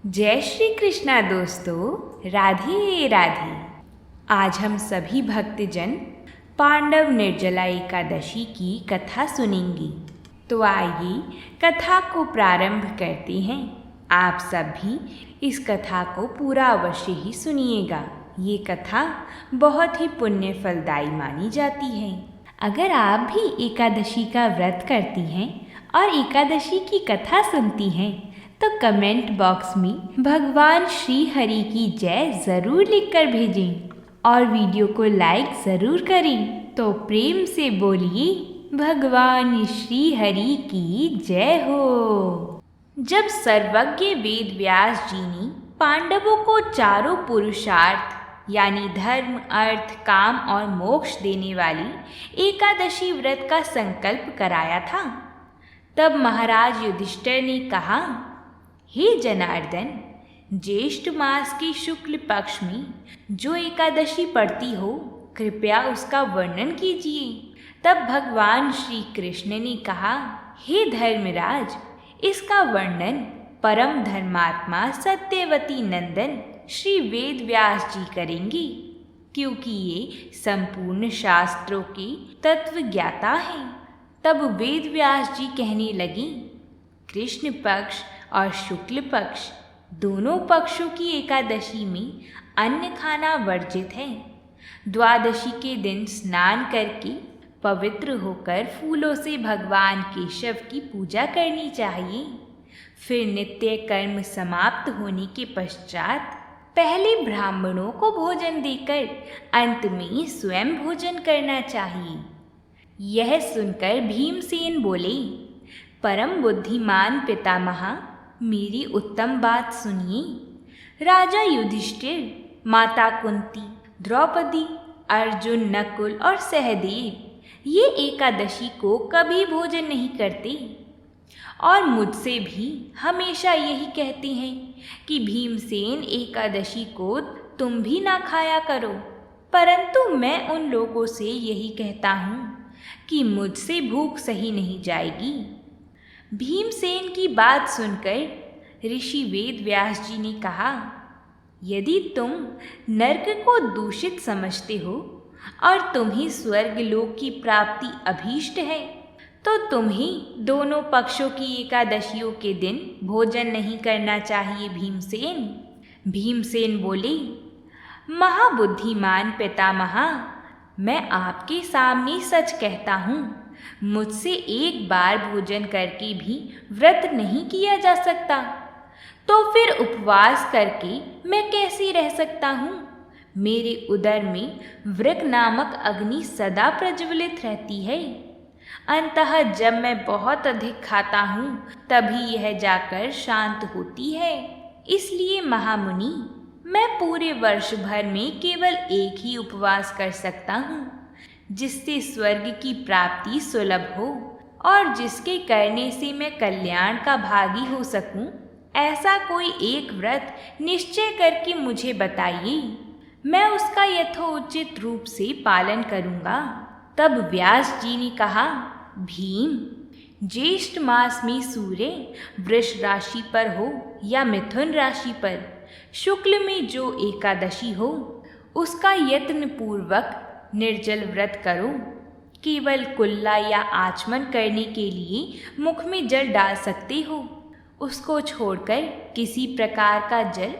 जय श्री कृष्णा दोस्तों, राधे राधे। आज हम सभी भक्तजन पांडव निर्जला एकादशी की कथा सुनेंगे। तो आइए कथा को प्रारंभ करते हैं। आप सब भी इस कथा को पूरा अवश्य ही सुनिएगा। ये कथा बहुत ही पुण्य फलदायी मानी जाती है। अगर आप भी एकादशी का व्रत करती हैं और एकादशी की कथा सुनती हैं तो कमेंट बॉक्स में भगवान श्री हरि की जय ज़रूर लिखकर भेजें और वीडियो को लाइक ज़रूर करें। तो प्रेम से बोलिए, भगवान श्री हरि की जय हो। जब सर्वज्ञ वेद व्यास जी ने पांडवों को चारों पुरुषार्थ यानी धर्म, अर्थ, काम और मोक्ष देने वाली एकादशी व्रत का संकल्प कराया था, तब महाराज युधिष्ठिर ने कहा, हे जनार्दन, ज्येष्ठ मास के शुक्ल पक्ष में जो एकादशी पड़ती हो, कृपया उसका वर्णन कीजिए। तब भगवान श्री कृष्ण ने कहा, हे धर्मराज, इसका वर्णन परम धर्मात्मा सत्यवती नंदन श्री वेद व्यास जी करेंगे, क्योंकि ये संपूर्ण शास्त्रों के तत्व ज्ञाता हैं। तब वेद व्यास जी कहने लगे, कृष्ण पक्ष और शुक्ल पक्ष दोनों पक्षों की एकादशी में अन्न खाना वर्जित है। द्वादशी के दिन स्नान करके पवित्र होकर फूलों से भगवान केशव की पूजा करनी चाहिए। फिर नित्य कर्म समाप्त होने के पश्चात पहले ब्राह्मणों को भोजन देकर अंत में स्वयं भोजन करना चाहिए। यह सुनकर भीमसेन बोले, परम बुद्धिमान पितामहा, मेरी उत्तम बात सुनिए। राजा युधिष्ठिर, माता कुंती, द्रौपदी, अर्जुन, नकुल और सहदेव ये एकादशी को कभी भोजन नहीं करते और मुझसे भी हमेशा यही कहते हैं कि भीमसेन एकादशी को तुम भी ना खाया करो। परंतु मैं उन लोगों से यही कहता हूँ कि मुझसे भूख सही नहीं जाएगी। भीमसेन की बात सुनकर ऋषि वेद व्यास जी ने कहा, यदि तुम नर्क को दूषित समझते हो और तुम्हें स्वर्ग लोक की प्राप्ति अभीष्ट है, तो तुम्हें दोनों पक्षों की एकादशियों के दिन भोजन नहीं करना चाहिए। भीमसेन बोले, महाबुद्धिमान पितामहा, मैं आपके सामने सच कहता हूँ, मुझसे एक बार भोजन करके भी व्रत नहीं किया जा सकता, तो फिर उपवास करके मैं कैसे रह सकता हूँ? मेरे उदर में वृक नामक अग्नि सदा प्रज्वलित रहती है। अंततः जब मैं बहुत अधिक खाता हूँ तभी यह जाकर शांत होती है। इसलिए महामुनि, मैं पूरे वर्ष भर में केवल एक ही उपवास कर सकता हूँ, जिससे स्वर्ग की प्राप्ति सुलभ हो और जिसके करने से मैं कल्याण का भागी हो सकूं। ऐसा कोई एक व्रत निश्चय करके मुझे बताइए, मैं उसका यथोचित रूप से पालन करूंगा। तब व्यास जी ने कहा, भीम, ज्येष्ठ मास में सूर्य वृष राशि पर हो या मिथुन राशि पर, शुक्ल में जो एकादशी हो उसका यत्न पूर्वक निर्जल व्रत करो। केवल कुल्ला या आचमन करने के लिए मुख में जल डाल सकते हो। उसको छोड़कर किसी प्रकार का जल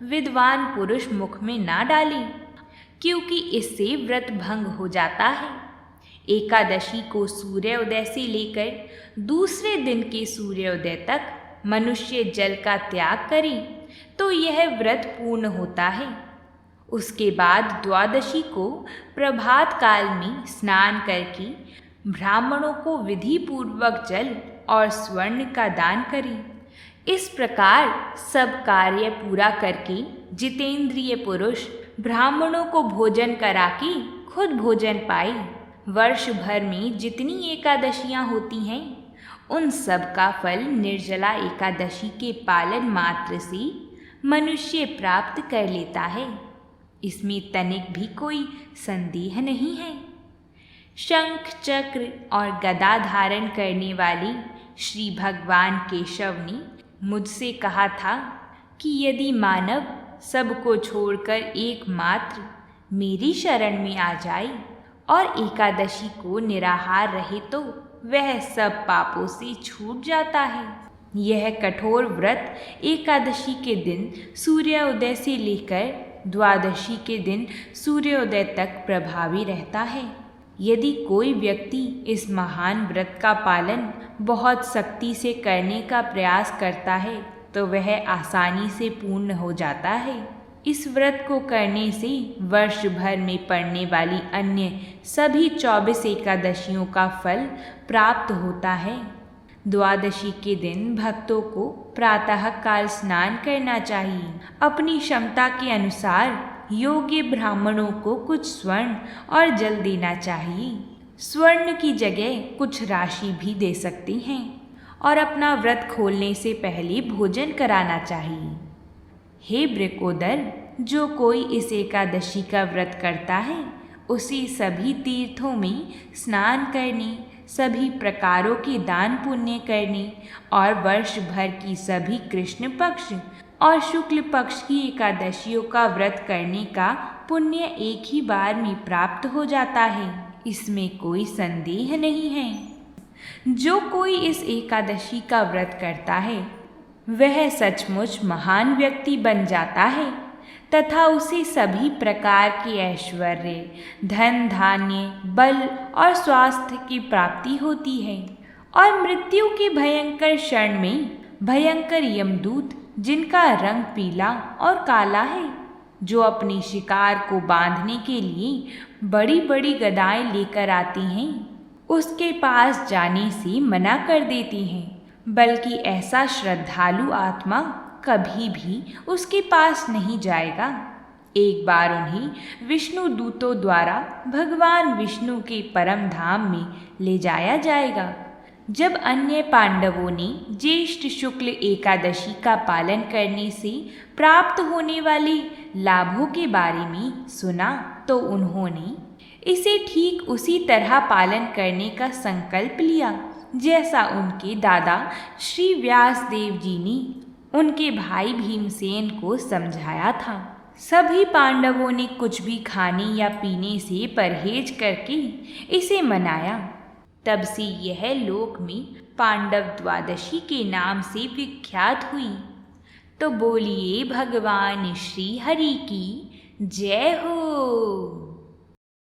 विद्वान पुरुष मुख में ना डालें, क्योंकि इससे व्रत भंग हो जाता है। एकादशी को सूर्योदय से लेकर दूसरे दिन के सूर्योदय तक मनुष्य जल का त्याग करे तो यह व्रत पूर्ण होता है। उसके बाद द्वादशी को प्रभात काल में स्नान करके ब्राह्मणों को विधि पूर्वक जल और स्वर्ण का दान करें। इस प्रकार सब कार्य पूरा करके जितेंद्रिय पुरुष ब्राह्मणों को भोजन करा के खुद भोजन पाए। वर्ष भर में जितनी एकादशियां होती हैं, उन सब का फल निर्जला एकादशी के पालन मात्र से मनुष्य प्राप्त कर लेता है। इसमें तनिक भी कोई संदेह नहीं है। शंख, चक्र और गदा धारण करने वाले श्री भगवान केशव ने मुझसे कहा था, कि यदि मानव सबको छोड़कर एकमात्र मेरी शरण में आ जाए और एकादशी को निराहार रहे तो वह सब पापों से छूट जाता है। यह कठोर व्रत एकादशी के दिन सूर्योदय से लेकर द्वादशी के दिन सूर्योदय तक प्रभावी रहता है। यदि कोई व्यक्ति इस महान व्रत का पालन बहुत सख्ती से करने का प्रयास करता है तो वह आसानी से पूर्ण हो जाता है। इस व्रत को करने से वर्ष भर में पड़ने वाली अन्य सभी 24 एकादशियों का फल प्राप्त होता है। द्वादशी के दिन भक्तों को प्रातः काल स्नान करना चाहिए। अपनी क्षमता के अनुसार योग्य ब्राह्मणों को कुछ स्वर्ण और जल देना चाहिए। स्वर्ण की जगह कुछ राशि भी दे सकती हैं और अपना व्रत खोलने से पहले भोजन कराना चाहिए। हे वृकोदर, जो कोई इस एकादशी का व्रत करता है उसे सभी तीर्थों में स्नान करने, सभी प्रकारों के दान पुण्य करने और वर्ष भर की सभी कृष्ण पक्ष और शुक्ल पक्ष की एकादशियों का व्रत करने का पुण्य एक ही बार में प्राप्त हो जाता है। इसमें कोई संदेह नहीं है। जो कोई इस एकादशी का व्रत करता है वह सचमुच महान व्यक्ति बन जाता है तथा उसे सभी प्रकार के ऐश्वर्य, धन धान्य, बल और स्वास्थ्य की प्राप्ति होती है। और मृत्यु के भयंकर क्षण में भयंकर यमदूत, जिनका रंग पीला और काला है, जो अपनी शिकार को बांधने के लिए बड़ी बड़ी गदाएं लेकर आती हैं, उसके पास जाने से मना कर देती हैं। बल्कि ऐसा श्रद्धालु आत्मा कभी भी उसके पास नहीं जाएगा। एक बार उन्हें विष्णु दूतों द्वारा भगवान विष्णु के परम धाम में ले जाया जाएगा। जब अन्य पांडवों ने ज्येष्ठ शुक्ल एकादशी का पालन करने से प्राप्त होने वाले लाभों के बारे में सुना तो उन्होंने इसे ठीक उसी तरह पालन करने का संकल्प लिया जैसा उनके दादा श्री व्यासदेव जी ने उनके भाई भीमसेन को समझाया था। सभी पांडवों ने कुछ भी खाने या पीने से परहेज करके इसे मनाया। तब से यह लोक में पांडव द्वादशी के नाम से विख्यात हुई। तो बोलिए भगवान श्री हरि की जय हो।